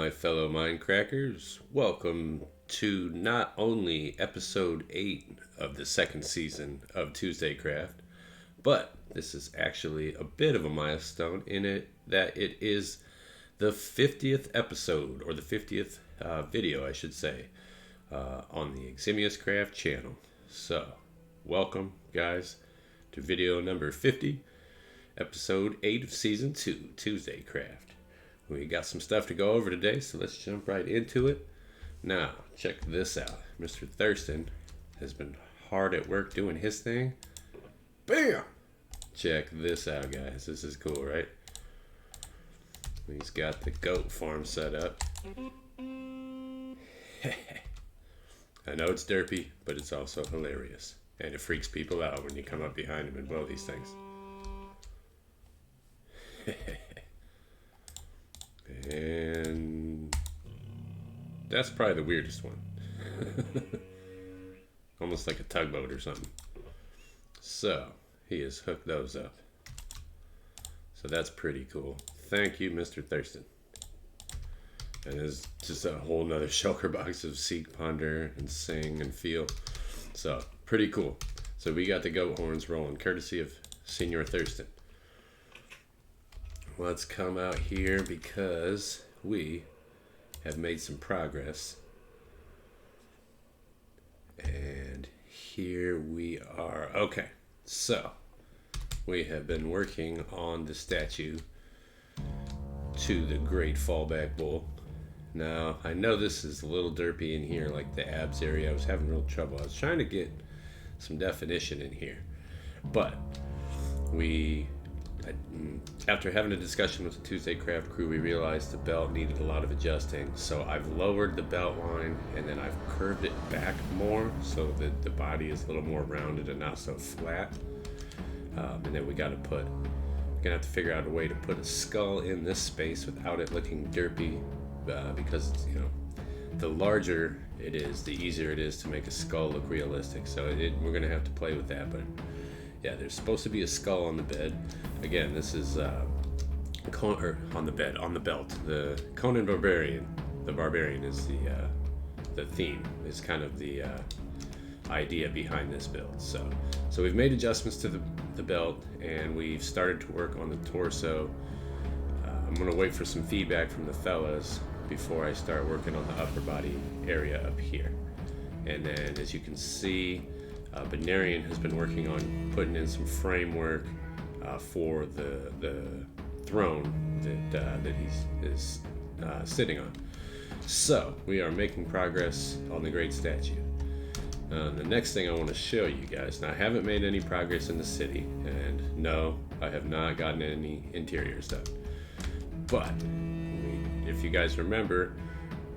my fellow Mindcrackers. Welcome to not only episode 8 of the second season of TuesdayCraft, but this is actually a bit of a milestone in it that it is the 50th episode, or the 50th video, I should say, on the TuesdayCraft channel. So, welcome, guys, to video number 50, episode 8 of season 2, TuesdayCraft. We got some stuff to go over today, so let's jump right into it. Now, check this out. Mr. Thurston has been hard at work doing his thing. Bam! Check this out, guys. This is cool, right? He's got the goat farm set up. I know it's derpy, but it's also hilarious. And it freaks people out when you come up behind him and blow these things. And that's probably the weirdest one. Almost like a tugboat or something. So, he has hooked those up. So that's pretty cool. Thank you, Mr. Thurston. And there's just a whole nother shulker box of Seek, Ponder, and Sing, and Feel. So, pretty cool. So we got the goat horns rolling, courtesy of Senior Thurston. Let's come out here because we have made some progress. And here we are. Okay, so we have been working on the statue to the Great Fallback Bull. Now, I know this is a little derpy in here, like the abs area. I was having real trouble. I was trying to get some definition in here. But after having a discussion with the TuesdayCraft crew, we realized the belt needed a lot of adjusting. So I've lowered the belt line and then I've curved it back more so that the body is a little more rounded and not so flat. And then we're gonna have to figure out a way to put a skull in this space without it looking derpy, because it's, the larger it is, the easier it is to make a skull look realistic. So we're gonna have to play with that, but yeah, there's supposed to be a skull on the bed. Again, this is on the belt. The Conan Barbarian. The Barbarian is the theme. Is kind of the idea behind this build. So we've made adjustments to the belt, and we've started to work on the torso. I'm gonna wait for some feedback from the fellas before I start working on the upper body area up here. And then, as you can see, Bedrock has been working on putting in some framework for the throne that he's sitting on. So we are making progress on the great statue. The next thing I want to show you guys. Now, I haven't made any progress in the city, and no, I have not gotten any interiors done. But if you guys remember,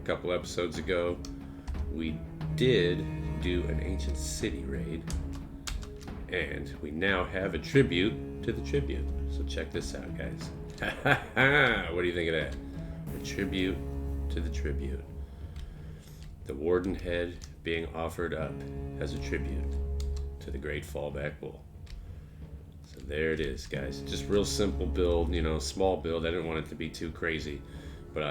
a couple episodes ago, we did do an ancient city raid, and we now have a tribute to the tribute. So check this out, guys. What do you think of that? A tribute to the tribute. The warden head being offered up as a tribute to the Great Fallback Bull. So there it is, guys. Just real simple build, small build. I didn't want it to be too crazy, but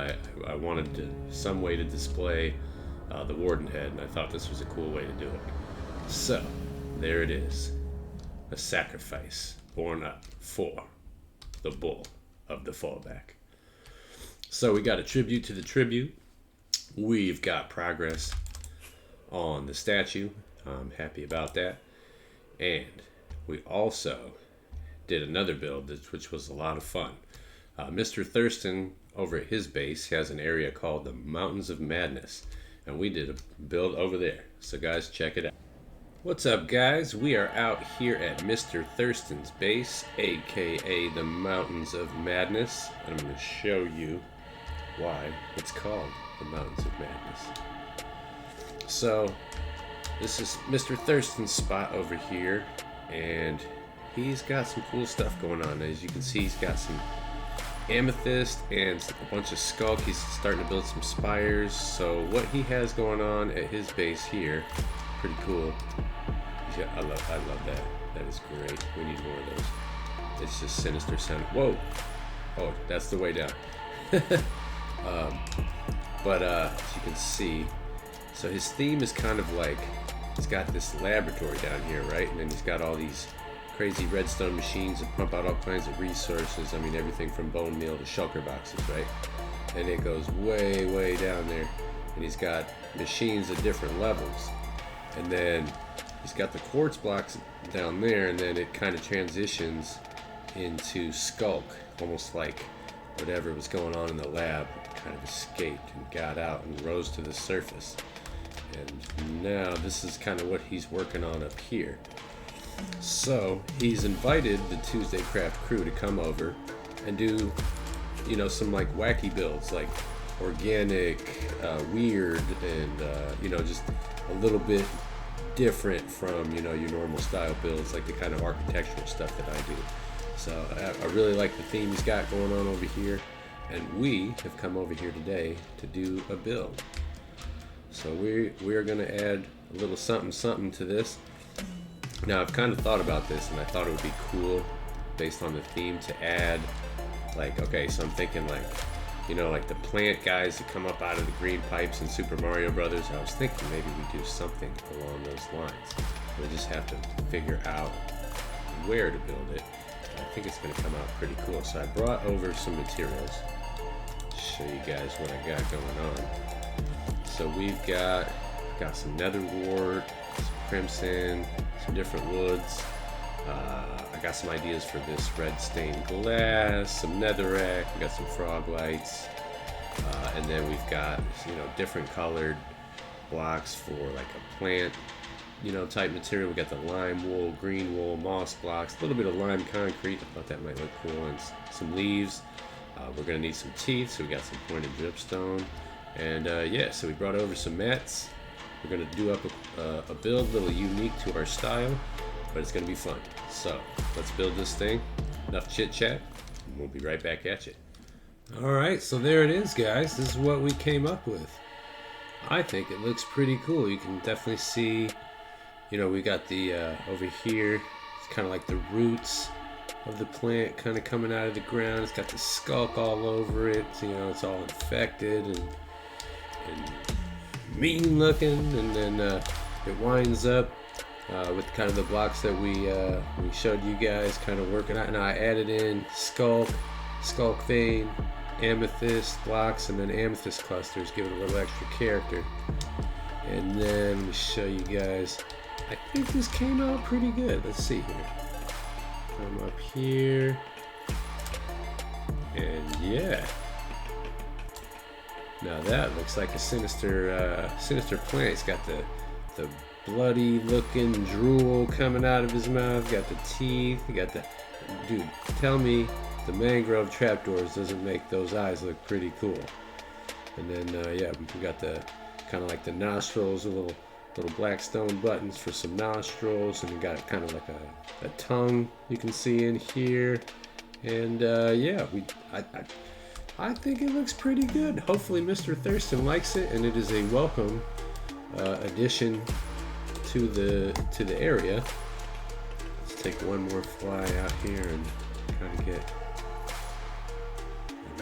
I wanted some way to display the warden head, and I thought this was a cool way to do it. So, there it is. A sacrifice born up for the bull of the fallback. So we got a tribute to the tribute. We've got progress on the statue. I'm happy about that. And we also did another build which was a lot of fun. Mr. Thurston over at his base has an area called the Mountains of Madness. And we did a build over there. So guys, check it out. What's up, guys? We are out here at Mr. Thurston's base, aka the Mountains of Madness. And I'm going to show you why it's called the Mountains of Madness. So, this is Mr. Thurston's spot over here. And he's got some cool stuff going on. As you can see, he's got some amethyst and a bunch of skulk. He's starting to build some spires. So what he has going on at his base here, pretty cool. I love that. That is great. We need more of those. It's just sinister sound. Whoa! Oh, that's the way down. But as you can see, so his theme is kind of like, he's got this laboratory down here, right? And then he's got all these crazy redstone machines that pump out all kinds of resources. I mean, everything from bone meal to shulker boxes, right? And it goes way, way down there. And he's got machines at different levels. And then he's got the quartz blocks down there, and then it kind of transitions into Skulk, almost like whatever was going on in the lab kind of escaped and got out and rose to the surface. And now this is kind of what he's working on up here. So he's invited the TuesdayCraft crew to come over and do, you know, some like wacky builds, like organic, weird, and you know, just a little bit different from, you know, your normal style builds, like the kind of architectural stuff that I do. So I really like the theme he's got going on over here, and we have come over here today to do a build. So we're going to add a little something to this. Now I've kind of thought about this, and I thought it would be cool based on the theme to add, like, okay, so I'm thinking like, you know, like the plant guys that come up out of the green pipes in Super Mario Brothers. I was thinking maybe we do something along those lines. We just have to figure out where to build it. I think it's going to come out pretty cool. So I brought over some materials. Show you guys what I got going on. So we've got some nether wart, some crimson, some different woods. I got some ideas for this red stained glass, some netherrack, we got some frog lights, and then we've got, you know, different colored blocks for like a plant, you know, type material. We got the lime wool, green wool, moss blocks, a little bit of lime concrete. I thought that might look cool, and some leaves. We're gonna need some teeth, so we got some pointed dripstone, and yeah, so we brought over some mats. We're gonna do up a build a little unique to our style, but it's gonna be fun. So let's build this thing. Enough chit chat, and we'll be right back at you. All right, so there it is, guys. This is what we came up with. I think it looks pretty cool. You can definitely see, you know, we got the over here, it's kind of like the roots of the plant kind of coming out of the ground. It's got the skulk all over it. So, you know, it's all infected and mean looking, and then it winds up with kind of the blocks that we showed you guys kind of working out. And I added in skulk vein, amethyst blocks, and then amethyst clusters, give it a little extra character. And then let me show you guys. I think this came out pretty good. Let's see here. Come up here, and yeah. Now that looks like a sinister plant. It's got the bloody looking drool coming out of his mouth. Got the teeth. You got the, dude, tell me the mangrove trapdoors doesn't make those eyes look pretty cool. And then yeah, we got the kind of like the nostrils, a little black stone buttons for some nostrils, and we got kind of like a tongue you can see in here. And yeah, I think it looks pretty good. Hopefully Mr. Thurston likes it, and it is a welcome addition to the area. Let's take one more fly out here and kind of get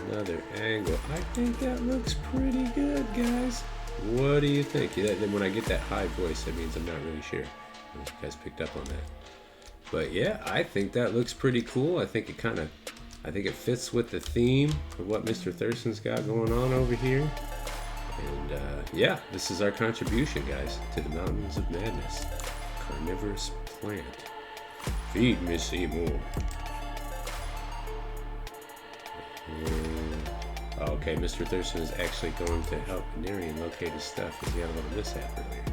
another angle. I think that looks pretty good, guys. What do you think? Yeah, then when I get that high voice, that means I'm not really sure. You guys picked up on that. But yeah, I think that looks pretty cool. I think it fits with the theme of what Mr. Thurston's got going on over here. And yeah, this is our contribution, guys, to the Mountains of Madness. Carnivorous plant. Feed me, Seymour. Okay, Mr. Thurston is actually going to help Venerian locate his stuff because he had a little mishap earlier.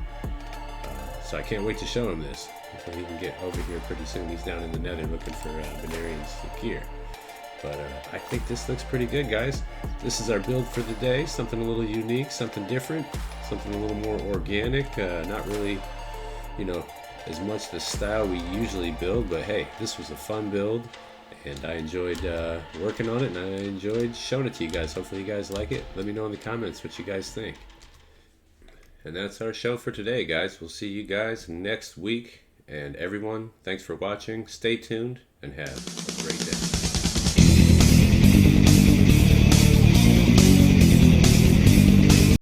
So I can't wait to show him this. So he can get over here pretty soon. He's down in the nether looking for Venerian's gear. But I think this looks pretty good, guys. This is our build for the day. Something a little unique, something different, something a little more organic. Not really, you know, as much the style we usually build, but hey, this was a fun build. And I enjoyed working on it, and I enjoyed showing it to you guys. Hopefully you guys like it. Let me know in the comments what you guys think. And that's our show for today, guys. We'll see you guys next week. And everyone, thanks for watching. Stay tuned and have a great day.